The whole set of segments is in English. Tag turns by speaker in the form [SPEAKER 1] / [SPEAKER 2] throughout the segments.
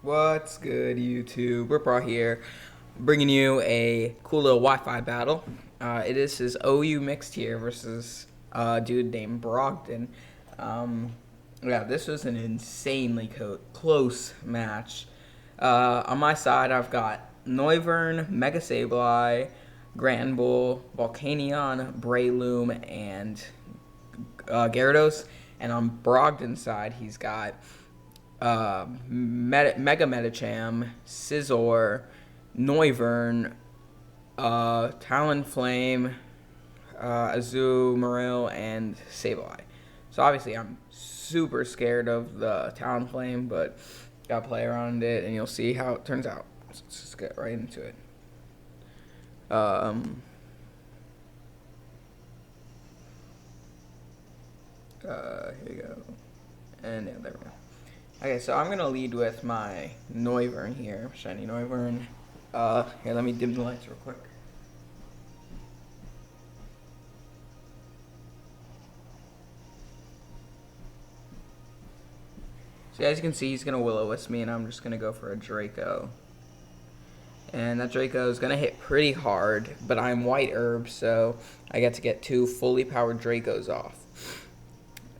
[SPEAKER 1] What's good, YouTube? We're here, bringing you a cool little Wi-Fi battle. It is OU mixed here versus a dude named Brogdon. Um, yeah, this was an insanely close match. On my side, I've got Noivern, Mega Sableye, Granbull, Volcanion, Breloom, and Gyarados. And on Brogdon's side, he's got Mega Medicham, Scizor, Noivern, Talonflame, Azumarill, and Sableye. So obviously I'm super scared of the Talonflame, but gotta play around it and you'll see how it turns out. So let's just get right into it. Here we go. And yeah, there we go. Okay, so I'm gonna lead with my Noivern here, shiny Noivern. Here, let me dim the lights real quick. So as you can see, he's gonna Will-O-Wisp me, and I'm just gonna go for a Draco. And that Draco is gonna hit pretty hard, but I'm White Herb, so I get to get 2 fully powered Dracos off.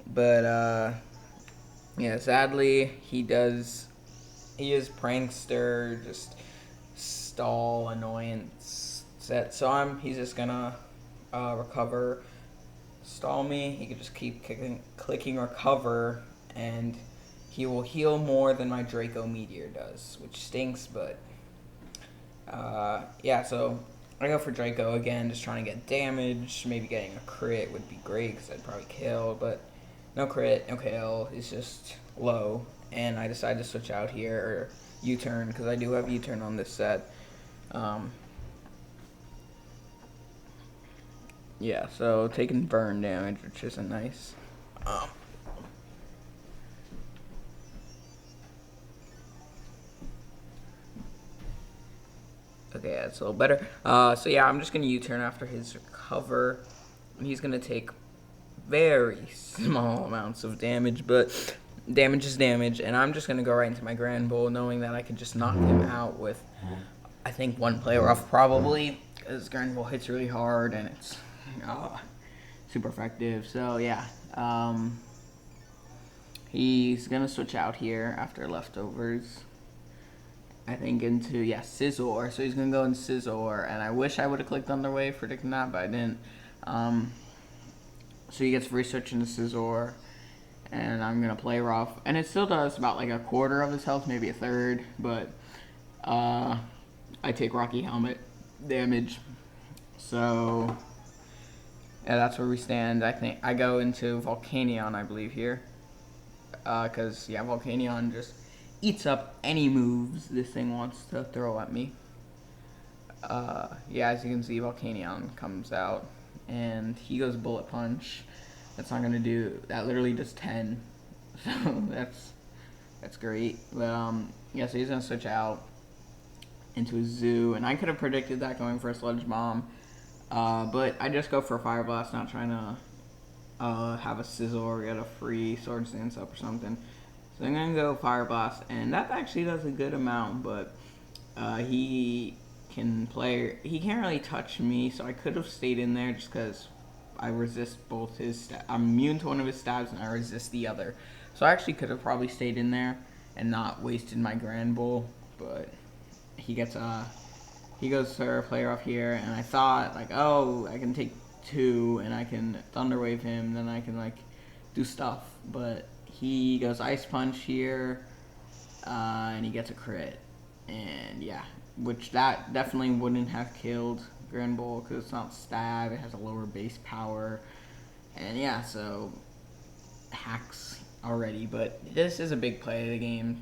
[SPEAKER 1] But yeah, sadly, he is prankster, just stall, annoyance set. So he's just gonna recover, stall me. He can just keep clicking recover, and he will heal more than my Draco Meteor does, which stinks, but yeah, so I go for Draco again, just trying to get damage. Maybe getting a crit would be great, because I'd probably kill, but no crit, no kill, it's just low. And I decide to switch out here, or U-turn, because I do have U-turn on this set. Yeah, so taking burn damage, which isn't nice. Okay, that's a little better. So yeah, I'm just going to U-turn after his recover. And he's going to take very small amounts of damage, but damage is damage. And I'm just going to go right into my Granbull, knowing that I can just knock him out with, I think, 1 play rough probably, because Granbull hits really hard and it's super effective. So yeah, he's going to switch out here after leftovers. I think into, yeah, Scizor. So he's going to go in Scizor. And I wish I would have clicked Thunderwave for predicting that, but I didn't. So he gets research into Scizor. And I'm going to play rough. And it still does about like a quarter of his health, maybe a third. But I take Rocky Helmet damage. So yeah, that's where we stand. I think I go into Volcanion, I believe, here. Because, yeah, Volcanion just eats up any moves this thing wants to throw at me. Yeah, as you can see, Volcanion comes out, and he goes Bullet Punch. That's not gonna do. That literally does 10. So that's great. But yeah, so he's gonna switch out into a Zoo, and I could have predicted that going for a Sludge Bomb, but I just go for a Fire Blast, not trying to have a Scizor or get a free Swords Dance up or something. So I'm going to go Fire Blast, and that actually does a good amount, but he can't really touch me, so I could have stayed in there just because I resist both his I'm immune to one of his stabs, and I resist the other. So I actually could have probably stayed in there and not wasted my Granbull, but he goes for a player off here, and I thought, like, oh, I can take 2, and I can Thunder Wave him, then I can, like, do stuff, but he goes Ice Punch here, and he gets a crit. And yeah, which that definitely wouldn't have killed Granbull because it's not stab, it has a lower base power. And yeah, so hacks already, but this is a big play of the game.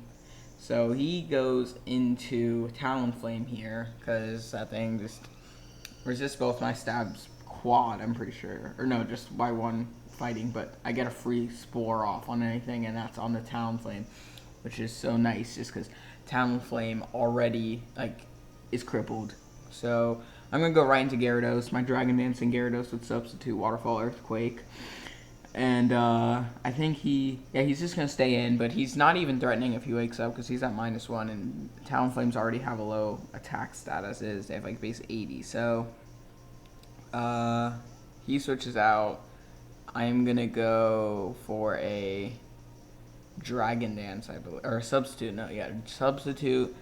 [SPEAKER 1] So he goes into Talonflame here because that thing just resists both my stabs quad, I'm pretty sure. Or no, just by 1 fighting, but I get a free Spore off on anything, and that's on the Talonflame, which is so nice just because Talonflame already is crippled. So I'm gonna go right into Gyarados. My Dragon Dancing Gyarados would substitute Waterfall Earthquake. And I think he's just gonna stay in, but he's not even threatening if he wakes up because he's at -1, and Talonflames already have a low attack stat as is. They have like base 80, so he switches out. I am gonna go for a Dragon Dance, I believe, or substitute. No, yeah, substitute.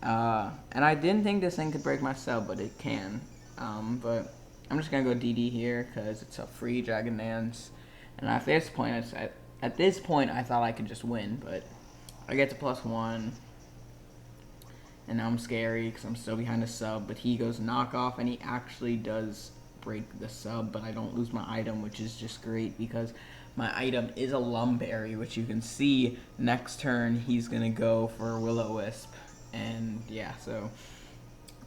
[SPEAKER 1] And I didn't think this thing could break my sub, but it can. But I'm just gonna go DD here because it's a free Dragon Dance. And at this point, I thought I could just win, but I get to +1, and now I'm scary because I'm still behind the sub. But he goes knockoff, and he actually does break the sub, but I don't lose my item, which is just great because my item is a Lumberry, which you can see next turn he's gonna go for Will-O-Wisp. And yeah, so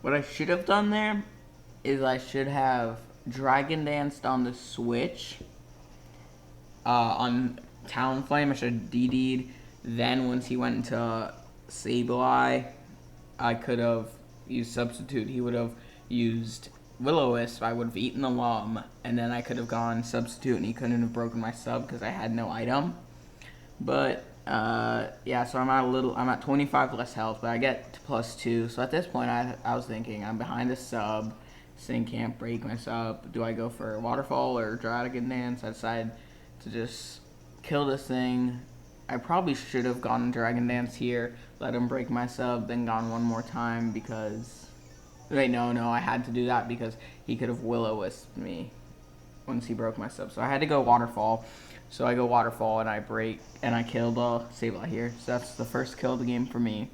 [SPEAKER 1] what I should have done there is I should have Dragon Danced on the switch. On Talonflame, I should have DD'd. Then once he went into Sableye, I could have used substitute. He would have used Will-O-Wisp. I would have eaten the Lum, and then I could have gone substitute, and he couldn't have broken my sub because I had no item. But yeah, so I'm at 25 less health, but I get to +2. So at this point, I was thinking I'm behind the sub. This thing can't break my sub. Do I go for Waterfall or Dragon Dance? I decided to just kill this thing. I probably should have gone Dragon Dance here, let him break my sub, then gone one more time because... Wait, no, I had to do that because he could have Will-O-Wisped me once he broke my sub. So I had to go Waterfall. So I go Waterfall and I break, and I kill the Sableye here. So that's the first kill of the game for me.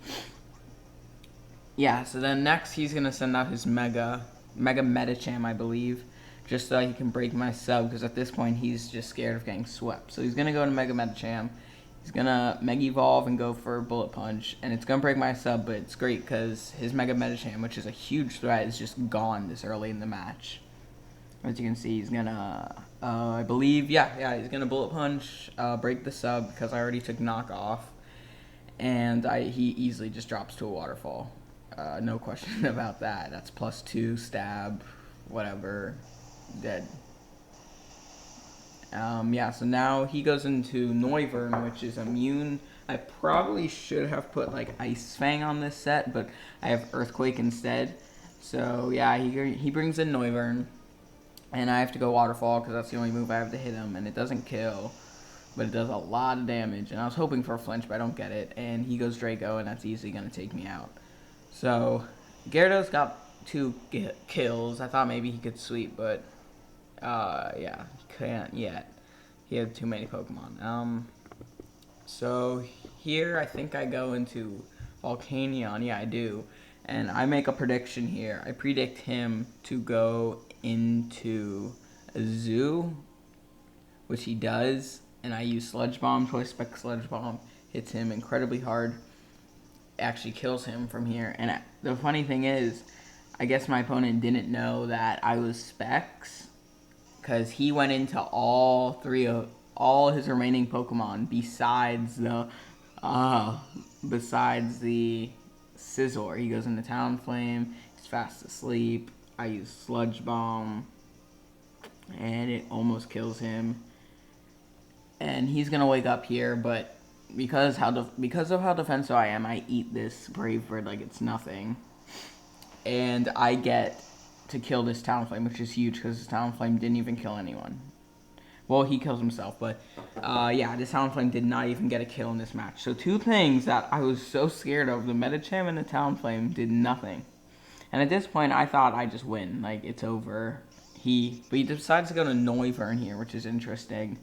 [SPEAKER 1] Yeah, so then next he's going to send out his Mega Medicham, I believe, just so he can break my sub, because at this point he's just scared of getting swept. So he's going to go to Mega Medicham. He's going to Mega Evolve and go for Bullet Punch, and it's going to break my sub, but it's great because his Mega Medicham, which is a huge threat, is just gone this early in the match. As you can see, he's going to, I believe, yeah, he's going to Bullet Punch, break the sub because I already took knockoff, and he easily just drops to a Waterfall. No question about that. That's +2, stab, whatever, dead. Yeah, so now he goes into Noivern, which is immune. I probably should have put like Ice Fang on this set, but I have Earthquake instead. So yeah, he brings in Noivern, and I have to go Waterfall because that's the only move I have to hit him, and it doesn't kill, but it does a lot of damage. And I was hoping for a flinch, but I don't get it. And he goes Draco, and that's easily going to take me out. So Gyarados got 2 kills. I thought maybe he could sweep, but yeah, he can't yet. He had too many Pokemon. So here I think I go into Volcanion. Yeah, I do. And I make a prediction here. I predict him to go into a zoo, which he does. And I use Sludge Bomb, Choice Spec Sludge Bomb. Hits him incredibly hard. Actually kills him from here. And the funny thing is, I guess my opponent didn't know that I was Specs, because he went into all his remaining Pokemon besides the Scizor. He goes into Talonflame. He's fast asleep. I use Sludge Bomb, and it almost kills him. And he's gonna wake up here, but because of how defensive I am, I eat this Brave Bird like it's nothing, and I get to kill this Talonflame, which is huge because this Talonflame didn't even kill anyone. Well, he kills himself, but yeah, this Talonflame did not even get a kill in this match. So 2 things that I was so scared of, the Medicham and the Talonflame, did nothing. And at this point, I thought I'd just win, like it's over. But he decides to go to Noivern here, which is interesting.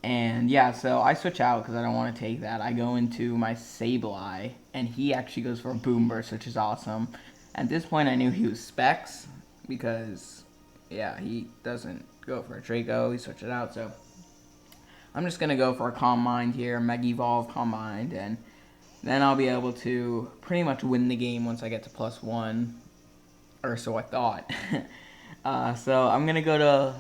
[SPEAKER 1] And yeah, so I switch out because I don't want to take that. I go into my Sableye, and he actually goes for a Boom Burst, which is awesome. At this point, I knew he was Specs because, yeah, he doesn't go for a Draco. He switched it out, so I'm just going to go for a Calm Mind here, Mega Evolve, Calm Mind, and then I'll be able to pretty much win the game once I get to +1, or so I thought. So I'm going to go to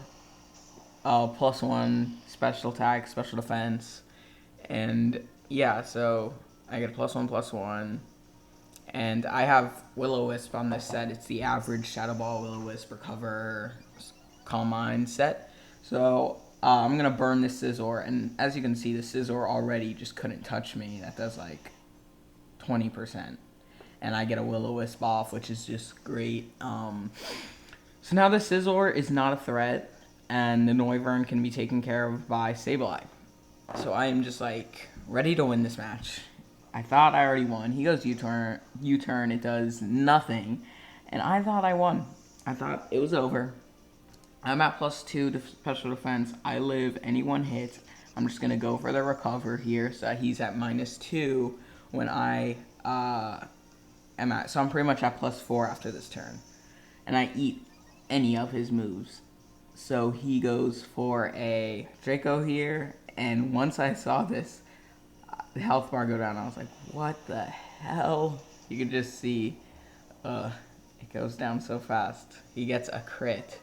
[SPEAKER 1] +1 special attack, special defense, and yeah, so I get a +1/+1, and I have Will-O-Wisp on this set. It's the average Shadow Ball, Will-O-Wisp, Recover, Calm Mind set. So I'm going to burn this Scizor, and as you can see, the Scizor already just couldn't touch me. That does like 20%. And I get a Will-O-Wisp off, which is just great. So now the Scizor is not a threat, and the Noivern can be taken care of by Sableye. So I am just like ready to win this match. I thought I already won. He goes U-turn, it does nothing. And I thought I won. I thought it was over. I'm at +2 special defense. I live any one hit. I'm just going to go for the recover here so that he's at -2 when I am at. So I'm pretty much at +4 after this turn. And I eat any of his moves. So he goes for a Draco here. And once I saw this, the health bar go down, I was like, what the hell? You can just see it goes down so fast. He gets a crit.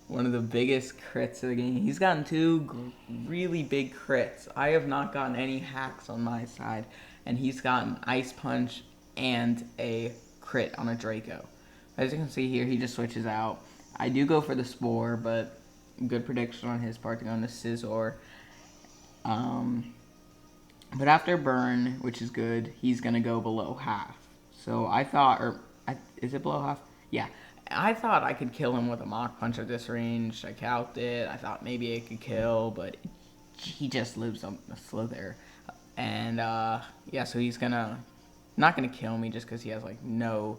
[SPEAKER 1] One of the biggest crits of the game. He's gotten 2 really big crits. I have not gotten any hacks on my side. And he's gotten Ice Punch and a crit on a Draco. As you can see here, he just switches out. I do go for the Spore, but good prediction on his part to go into Scizor. But after Burn, which is good, he's going to go below half. So I thought, is it below half? Yeah. I thought I could kill him with a Mach Punch at this range. I calced it. I thought maybe it could kill, but he just lives on the Slither. And, yeah, so he's not going to kill me just because he has, like, no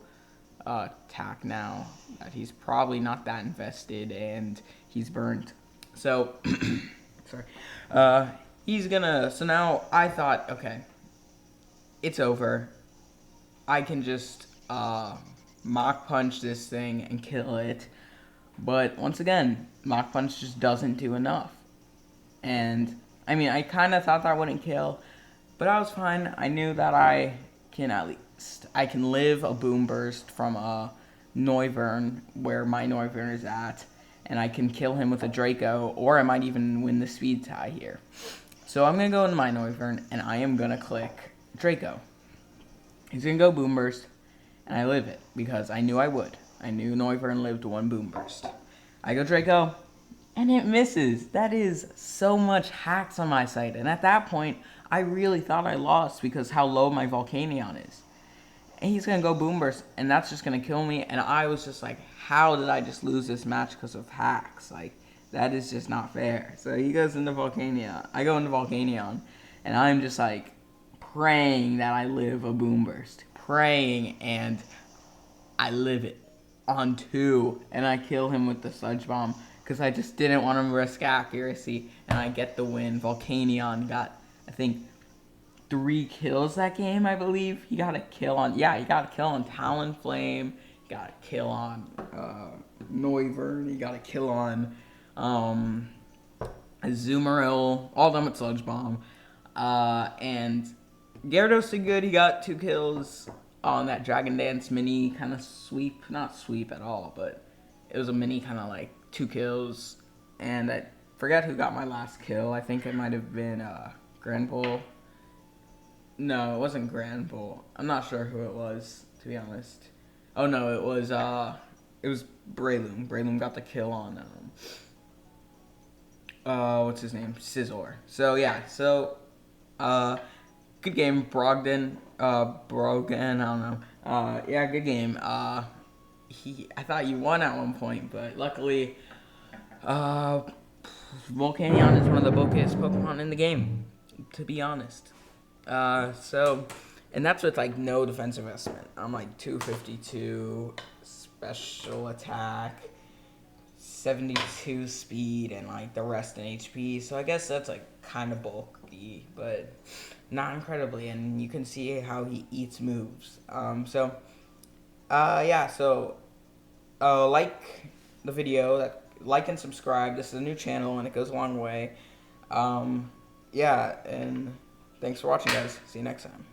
[SPEAKER 1] attack now. He's probably not that invested, and he's burnt. So, sorry. So now I thought, okay, it's over. I can just Mach Punch this thing and kill it. But once again, Mach Punch just doesn't do enough. And, I mean, I kind of thought that wouldn't kill, but I was fine. I knew that I can live a Boom Burst from a Noivern, where my Noivern is at, and I can kill him with a Draco, or I might even win the speed tie here. So I'm going to go into my Noivern, and I am going to click Draco. He's going to go Boom Burst, and I live it, because I knew I would. I knew Noivern lived 1 Boom Burst. I go Draco, and it misses. That is so much hacks on my side, and at that point, I really thought I lost because how low my Volcanion is. And he's going to go Boom Burst, and that's just going to kill me, and I was just like, how did I just lose this match because of hacks? Like, that is just not fair. So he goes into Volcanion. I go into Volcanion, and I'm just like praying that I live a Boom Burst. Praying, and I live it on 2, and I kill him with the Sludge Bomb because I just didn't want to risk accuracy, and I get the win. Volcanion got, I think, 3 kills that game, I believe. He got a kill on Talonflame. He got a kill on Noivern. He got a kill on Azumarill. All of them with Sludge Bomb. And Gyarados did good. He got 2 kills on that Dragon Dance mini kind of sweep. Not sweep at all, but it was a mini kind of like 2 kills. And I forget who got my last kill. I think it might have been Granbull. No, it wasn't Granbull. I'm not sure who it was, to be honest. Oh no, it was Breloom. Breloom got the kill on what's his name? Scizor. So yeah, good game, Brogan, I don't know. Yeah, good game. I thought you won at one point, but luckily, Volcanion is one of the bulkiest Pokemon in the game, to be honest. And that's with like no defensive investment. I'm like 252 special attack, 72 speed, and like the rest in HP. So I guess that's like kind of bulky, but not incredibly. And you can see how he eats moves. Yeah. So, like the video, like and subscribe. This is a new channel, and it goes a long way. Yeah, and thanks for watching, guys. See you next time.